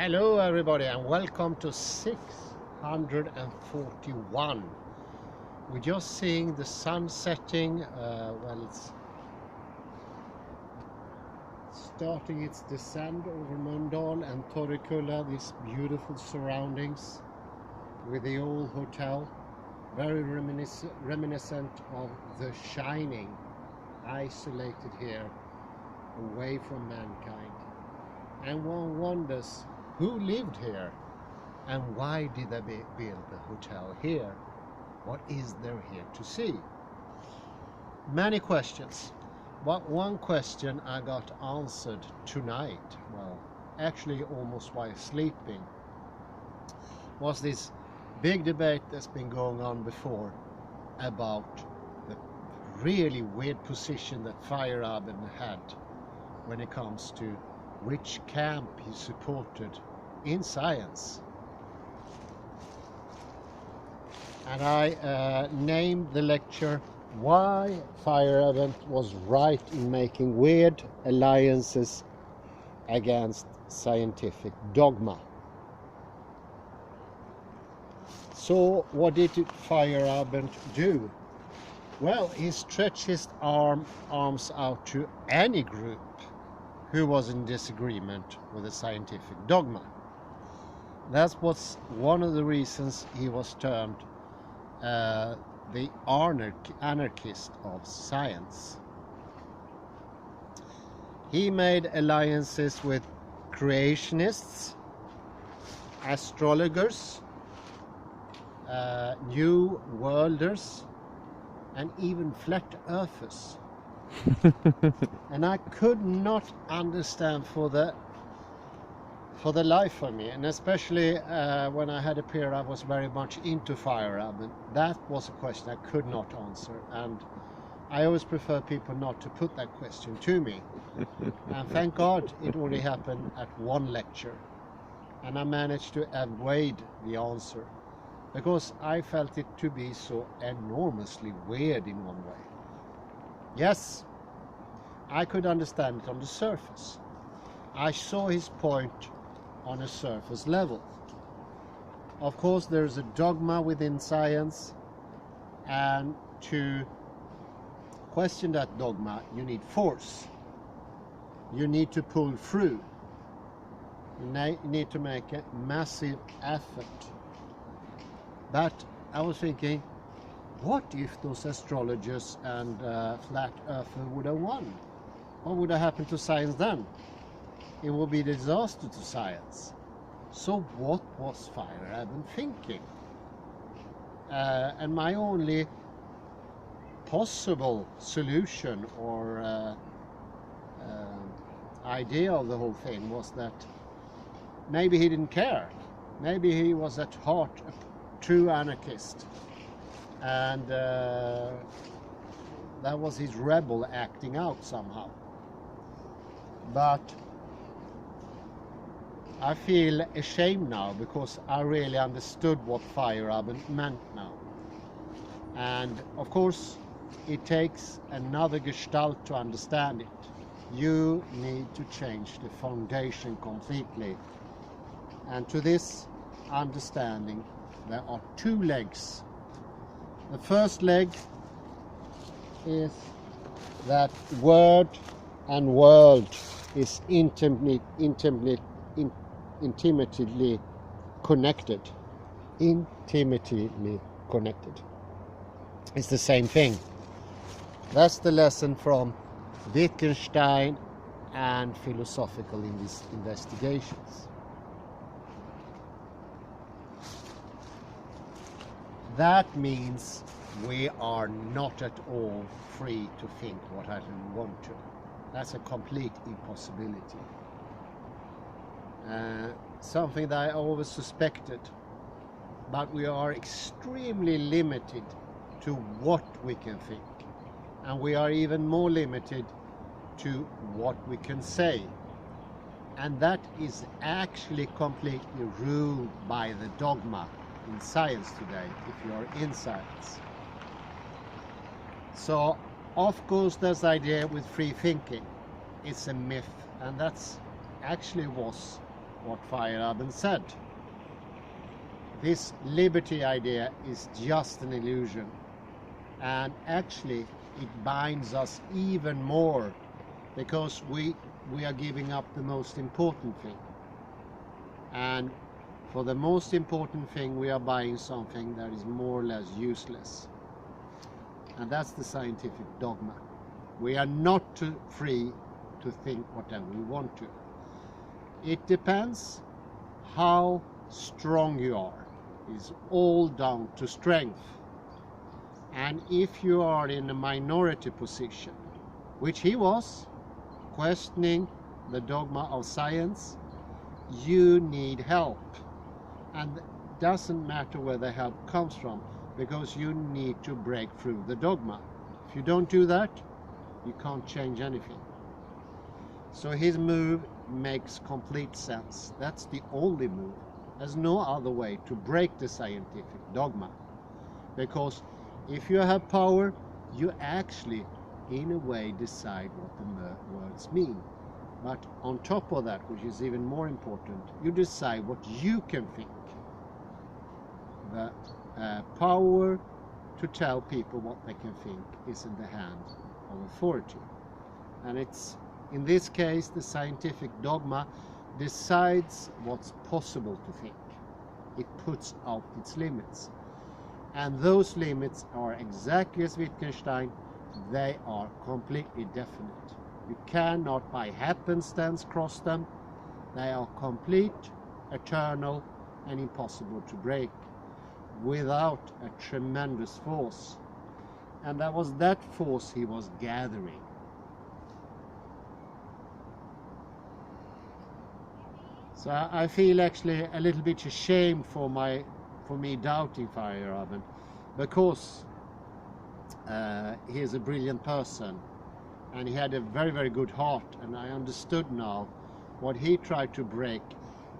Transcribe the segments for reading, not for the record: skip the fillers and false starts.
Hello everybody and welcome to 641. We're just seeing the sun setting. Well, it's starting its descent over Mölndal and Torrekulla, these beautiful surroundings with the old hotel, very reminiscent of The Shining, isolated here away from mankind. And one wonders, who lived here and why did they build the hotel here? What is there here to see? Many questions, but one question I got answered tonight, well, actually almost while sleeping, was this big debate that's been going on before about the really weird position that Feyerabend had when it comes to which camp he supported in science. And I named the lecture Why Feyerabend Was Right in Making Weird Alliances Against Scientific Dogma. So what did Feyerabend do? Well, he stretched his arms out to any group who was in disagreement with the scientific dogma. That was one of the reasons he was termed the anarchist of science. He made alliances with creationists, astrologers, New Worlders, and even flat earthers. And I could not understand for the life of me, and especially when I had a period I was very much into Feyerabend. That was a question I could not answer, and I always prefer people not to put that question to me. And thank God it only happened at one lecture, and I managed to avoid the answer because I felt it to be so enormously weird in one way. Yes, I could understand it on the surface. I saw his point on a surface level. Of course, there's a dogma within science, and to question that dogma, you need force. You need to pull through. You need to make a massive effort. But I was thinking, what if those astrologers and flat earthers would have won? What would have happened to science then? It would be a disaster to science. So what was Feyerabend thinking? And my only possible solution or idea of the whole thing was that maybe he didn't care. Maybe he was at heart a true anarchist. And that was his rebel acting out somehow. But I feel ashamed now because I really understood what Feyerabend meant now. And of course, it takes another gestalt to understand it. You need to change the foundation completely. And to this understanding, there are two legs. The first leg is that word and world is intimately connected. Intimately connected. It's the same thing. That's the lesson from Wittgenstein and philosophical investigations. That means we are not at all free to think what I want to. That's a complete impossibility. Something that I always suspected, but we are extremely limited to what we can think, and we are even more limited to what we can say, and that is actually completely ruled by the dogma in science today, if you are in science. So of course this idea with free thinking is a myth, and that's actually was what Feyerabend said. This liberty idea is just an illusion, and actually it binds us even more, because we are giving up the most important thing. And for the most important thing, we are buying something that is more or less useless. And that's the scientific dogma. We are not free to think whatever we want to. It depends how strong you are. It's all down to strength. And if you are in a minority position, which he was, questioning the dogma of science, you need help. And it doesn't matter where the help comes from, because you need to break through the dogma. If you don't do that, you can't change anything. So his move makes complete sense. That's the only move. There's no other way to break the scientific dogma. Because if you have power, you actually, in a way, decide what the words mean. But on top of that, which is even more important, you decide what you can think. The power to tell people what they can think is in the hands of authority. And it's, in this case, the scientific dogma decides what's possible to think. It puts out its limits. And those limits are exactly as Wittgenstein, they are completely definite. You cannot by happenstance cross them. They are complete, eternal, and impossible to break without a tremendous force. And that was that force he was gathering. So I feel actually a little bit ashamed for me doubting Feyerabend, because he is a brilliant person and he had a very, very good heart, and I understood now what he tried to break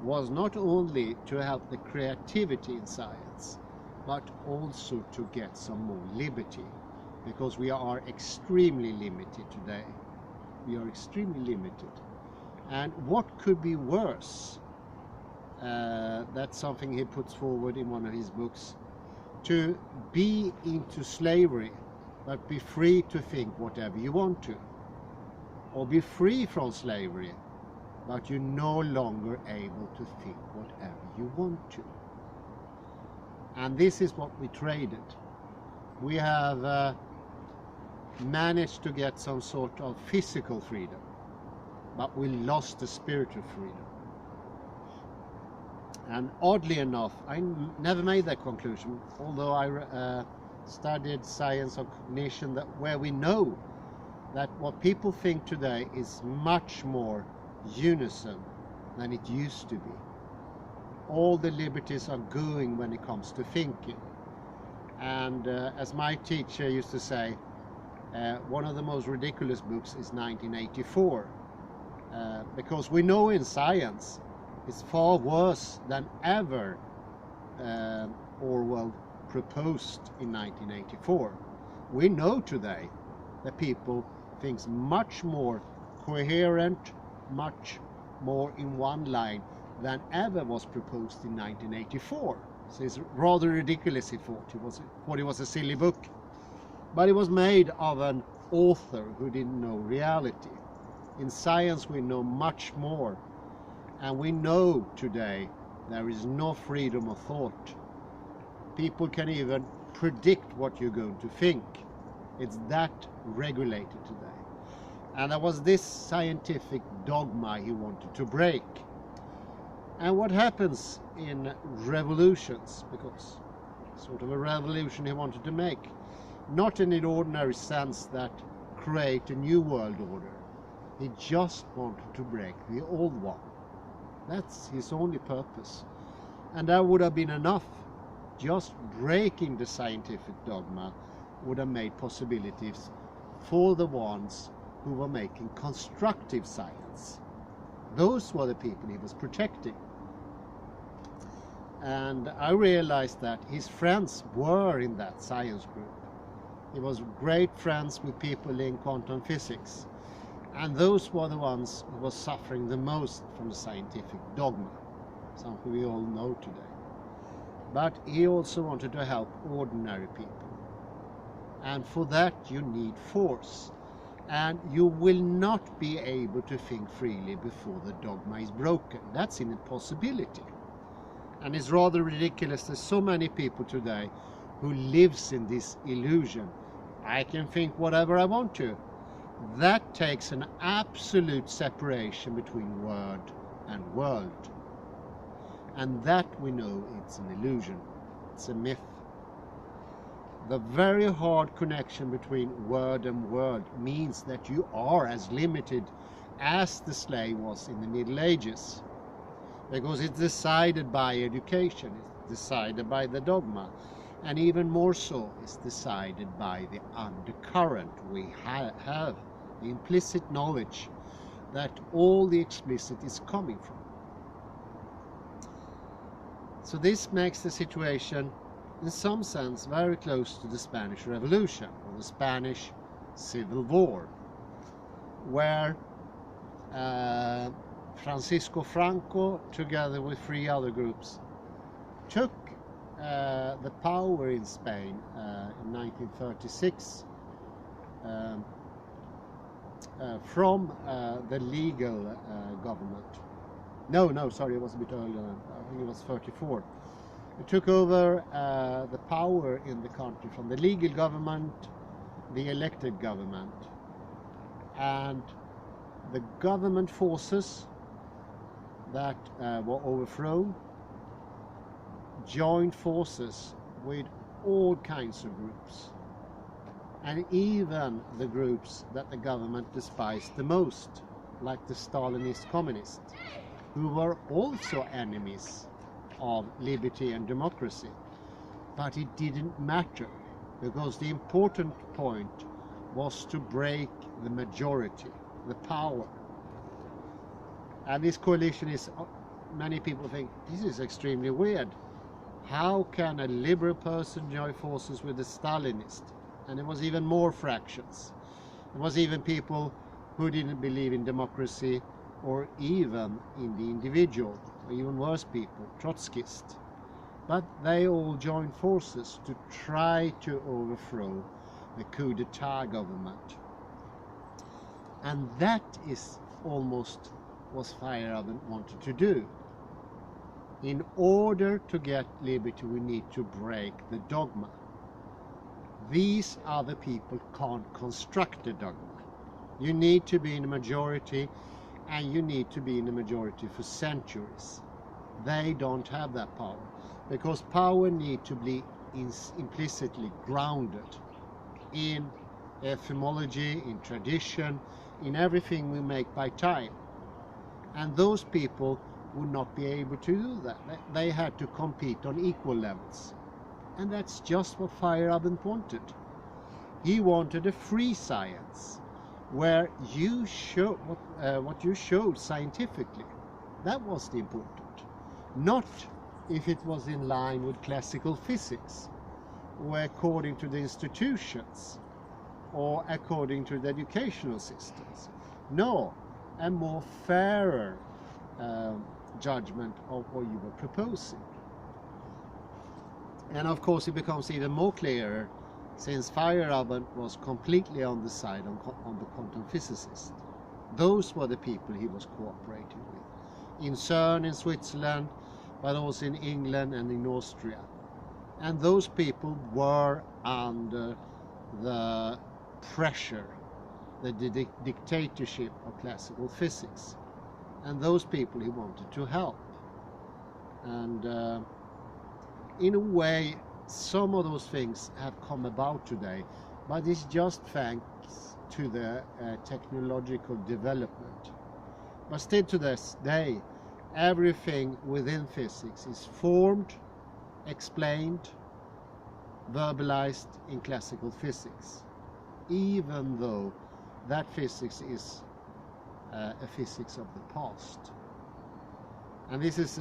was not only to help the creativity in science, but also to get some more liberty, because we are extremely limited today. We are extremely limited. And what could be worse? That's something he puts forward in one of his books. To be into slavery, but be free to think whatever you want to. Or be free from slavery, but you're no longer able to think whatever you want to. And this is what we traded. We have managed to get some sort of physical freedom, but we lost the spiritual freedom. And oddly enough, I never made that conclusion, although I studied science of cognition, that where we know that what people think today is much more unison than it used to be. All the liberties are going when it comes to thinking. And as my teacher used to say, one of the most ridiculous books is 1984. Because we know in science it's far worse than ever Orwell proposed in 1984. We know today that people think much more coherent, much more in one line than ever was proposed in 1984. So it's rather ridiculous, he thought. It was a silly book. But it was made of an author who didn't know reality. In science we know much more, and we know today there is no freedom of thought. People can even predict what you're going to think. It's that regulated today. And there was this scientific dogma he wanted to break. And what happens in revolutions, because sort of a revolution he wanted to make, not in an ordinary sense that create a new world order. He just wanted to break the old one. That's his only purpose. And that would have been enough. Just breaking the scientific dogma would have made possibilities for the ones who were making constructive science. Those were the people he was protecting. And I realized that his friends were in that science group. He was great friends with people in quantum physics. And those were the ones who were suffering the most from the scientific dogma, something we all know today. But he also wanted to help ordinary people. And for that you need force. And you will not be able to think freely before the dogma is broken. That's an impossibility. And it's rather ridiculous. There's so many people today who lives in this illusion. I can think whatever I want to. That takes an absolute separation between word and world. And that we know it's an illusion. It's a myth. The very hard connection between word and world means that you are as limited as the slave was in the Middle Ages. Because it's decided by education, it's decided by the dogma, and even more so, it's decided by the undercurrent we have, the implicit knowledge that all the explicit is coming from. So this makes the situation, in some sense, very close to the Spanish Revolution, or the Spanish Civil War, where Francisco Franco, together with 3 other groups, took the power in Spain in 1936 from the legal government. No, sorry, it was a bit earlier. I think it was 34. It took over the power in the country from the legal government, the elected government, and the government forces that were overthrown joined forces with all kinds of groups, and even the groups that the government despised the most, like the Stalinist communists, who were also enemies of liberty and democracy. But it didn't matter, because the important point was to break the majority, the power. And this coalition is, many people think, this is extremely weird. How can a liberal person join forces with a Stalinist? And it was even more fractions. It was even people who didn't believe in democracy or even in the individual, or even worse people, Trotskyists. But they all joined forces to try to overthrow the coup d'etat government. And that is almost what Feyerabend wanted to do. In order to get liberty, we need to break the dogma. These other people can't construct a dogma. You need to be in a majority, and you need to be in a majority for centuries. They don't have that power, because power needs to be implicitly grounded in etymology, in tradition, in everything we make by time. And those people would not be able to do that. They had to compete on equal levels. And that's just what Feyerabend wanted. He wanted a free science, where you show what you showed scientifically. That was the important. Not if it was in line with classical physics, or according to the institutions, or according to the educational systems. No, a more fairer judgment of what you were proposing. And of course it becomes even more clearer since Feyerabend was completely on the side on the quantum physicists. Those were the people he was cooperating with. In CERN in Switzerland, but also in England and in Austria. And those people were under the pressure, the dictatorship of classical physics. And those people he wanted to help. And in a way, some of those things have come about today, but it's just thanks to the technological development. But still to this day, everything within physics is formed, explained, verbalized in classical physics, even though that physics is a physics of the past. And this is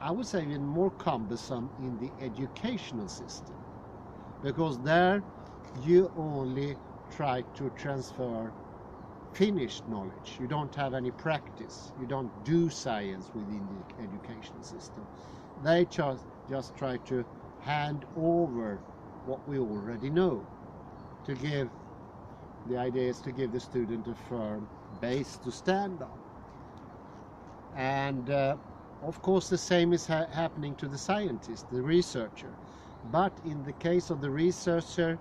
I would say even more cumbersome in the educational system, because there you only try to transfer finished knowledge. You don't have any practice. You don't do science within the educational system. They just try to hand over what we already know. The idea is to give the student a firm base to stand on. And of course the same is happening to the scientist, the researcher. But in the case of the researcher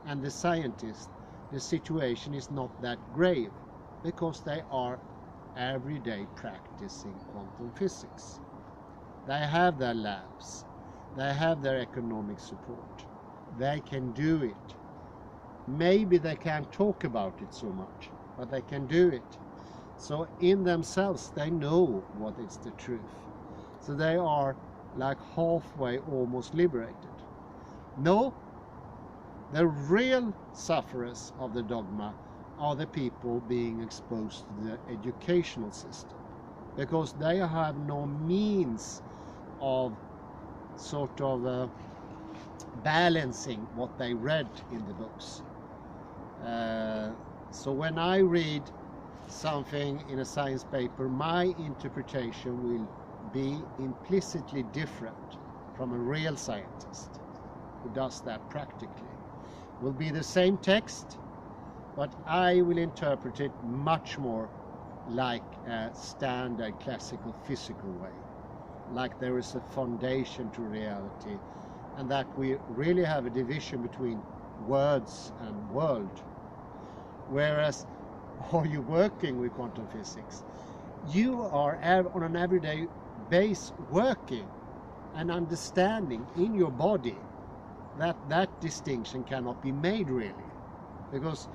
and the scientist, the situation is not that grave, because they are every day practicing quantum physics. They have their labs, they have their economic support, they can do it. Maybe they can't talk about it so much, but they can do it. So in themselves they know what is the truth. So they are like halfway almost liberated. No, the real sufferers of the dogma are the people being exposed to the educational system, because they have no means of sort of balancing what they read in the books. So when I read something in a science paper, my interpretation will be implicitly different from a real scientist who does that practically. Will be the same text, but I will interpret it much more like a standard classical physical way, like there is a foundation to reality, and that we really have a division between words and world. Whereas, are you working with quantum physics? You are on an everyday base working and understanding in your body that distinction cannot be made really, because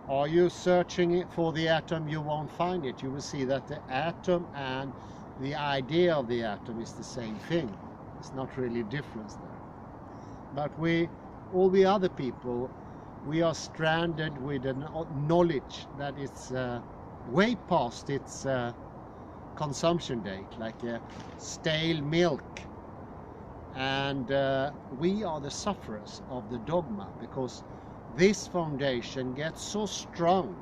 are you searching for the atom, you won't find it. You will see that the atom and the idea of the atom is the same thing. It's not really a difference there. But all the other people, we are stranded with a knowledge that is way past its consumption date, like stale milk. And we are the sufferers of the dogma, because this foundation gets so strong.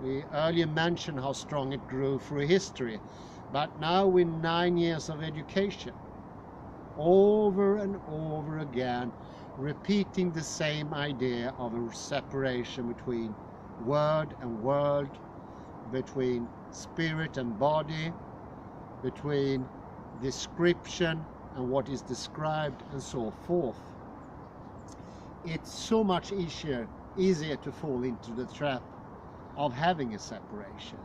We earlier mentioned how strong it grew through history, but now with 9 years of education, over and over again, repeating the same idea of a separation between word and world, between spirit and body, between description and what is described, and so forth. It's so much easier to fall into the trap of having a separation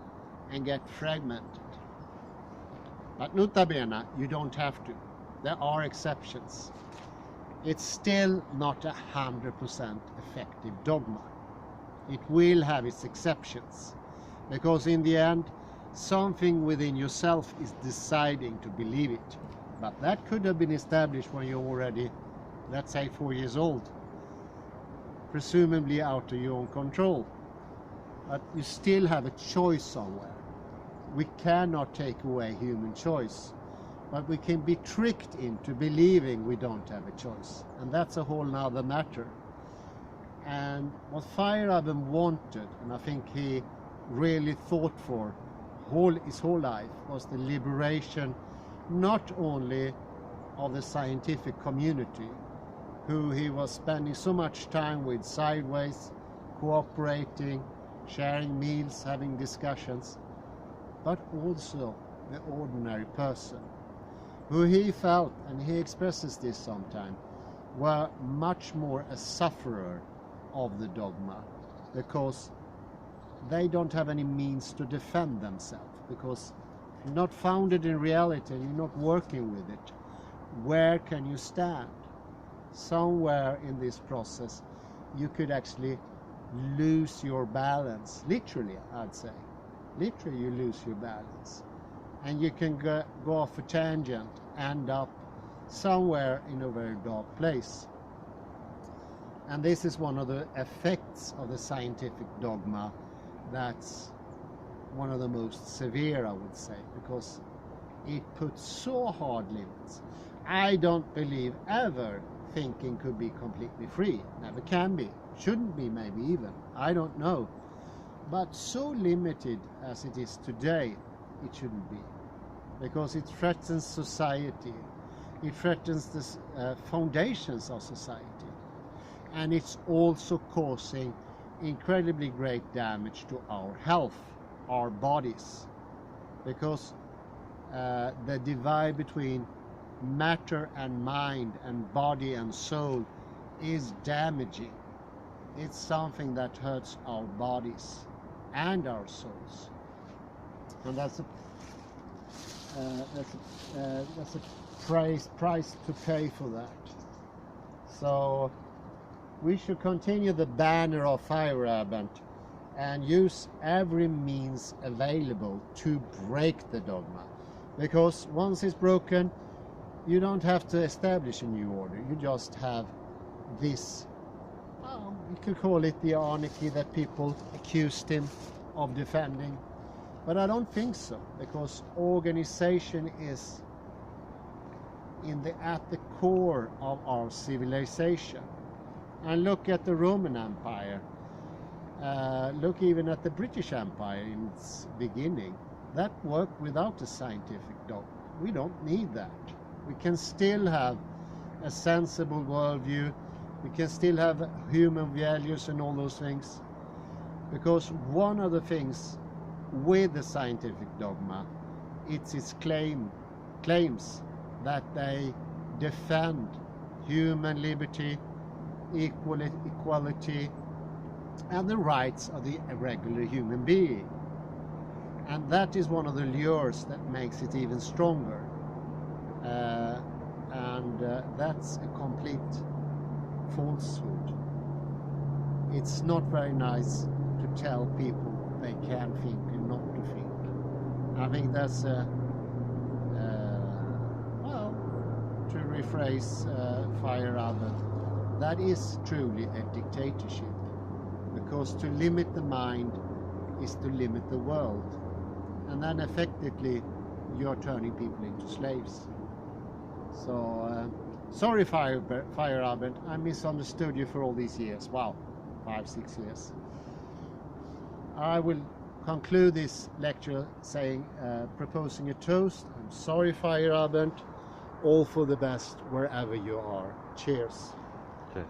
and get fragmented. But nota bene, you don't have to. There are exceptions. It's still not 100% effective dogma. It will have its exceptions, because in the end, something within yourself is deciding to believe it. But that could have been established when you're already, let's say, 4 years old, presumably out of your own control. But you still have a choice somewhere. We cannot take away human choice, but we can be tricked into believing we don't have a choice. And that's a whole nother matter. And what Feyerabend wanted, and I think he really thought for his whole life, was the liberation not only of the scientific community, who he was spending so much time with sideways, cooperating, sharing meals, having discussions, but also the ordinary person, who he felt, and he expresses this sometimes, were much more a sufferer of the dogma, because they don't have any means to defend themselves, because if you're not founded in reality and you're not working with it, where can you stand? Somewhere in this process you could actually lose your balance, literally, I'd say. Literally, you lose your balance, and you can go off a tangent, end up somewhere in a very dark place. And this is one of the effects of the scientific dogma that's one of the most severe, I would say, because it puts so hard limits. I don't believe ever thinking could be completely free. Never can be. shouldn't be maybe even, I don't know. But so limited as it is today, it shouldn't be. Because it threatens society, it threatens the foundations of society. And it's also causing incredibly great damage to our health, our bodies. Because the divide between matter and mind and body and soul is damaging. It's something that hurts our bodies and our souls, and that's a price to pay for that. So we should continue the banner of Feyerabend and use every means available to break the dogma, because once it's broken, you don't have to establish a new order. You just have this, you could call it the anarchy that people accused him of defending. But I don't think so, because organization is at the core of our civilization. And look at the Roman Empire. Look even at the British Empire in its beginning. That worked without a scientific dogma. We don't need that. We can still have a sensible worldview. We can still have human values and all those things. Because one of the things with the scientific dogma, it's its claims that they defend human liberty, equality, and the rights of the regular human being. And that is one of the lures that makes it even stronger. That's a complete falsehood. It's not very nice to tell people they can think and not to think. I think that's to rephrase Feyerabend, that is truly a dictatorship, because to limit the mind is to limit the world, and then effectively you're turning people into slaves. So sorry, Feyerabend, I misunderstood you for all these years. Wow, 5-6 years. I will conclude this lecture saying, proposing a toast. I'm sorry, Feyerabend. All for the best wherever you are. Cheers. Cheers.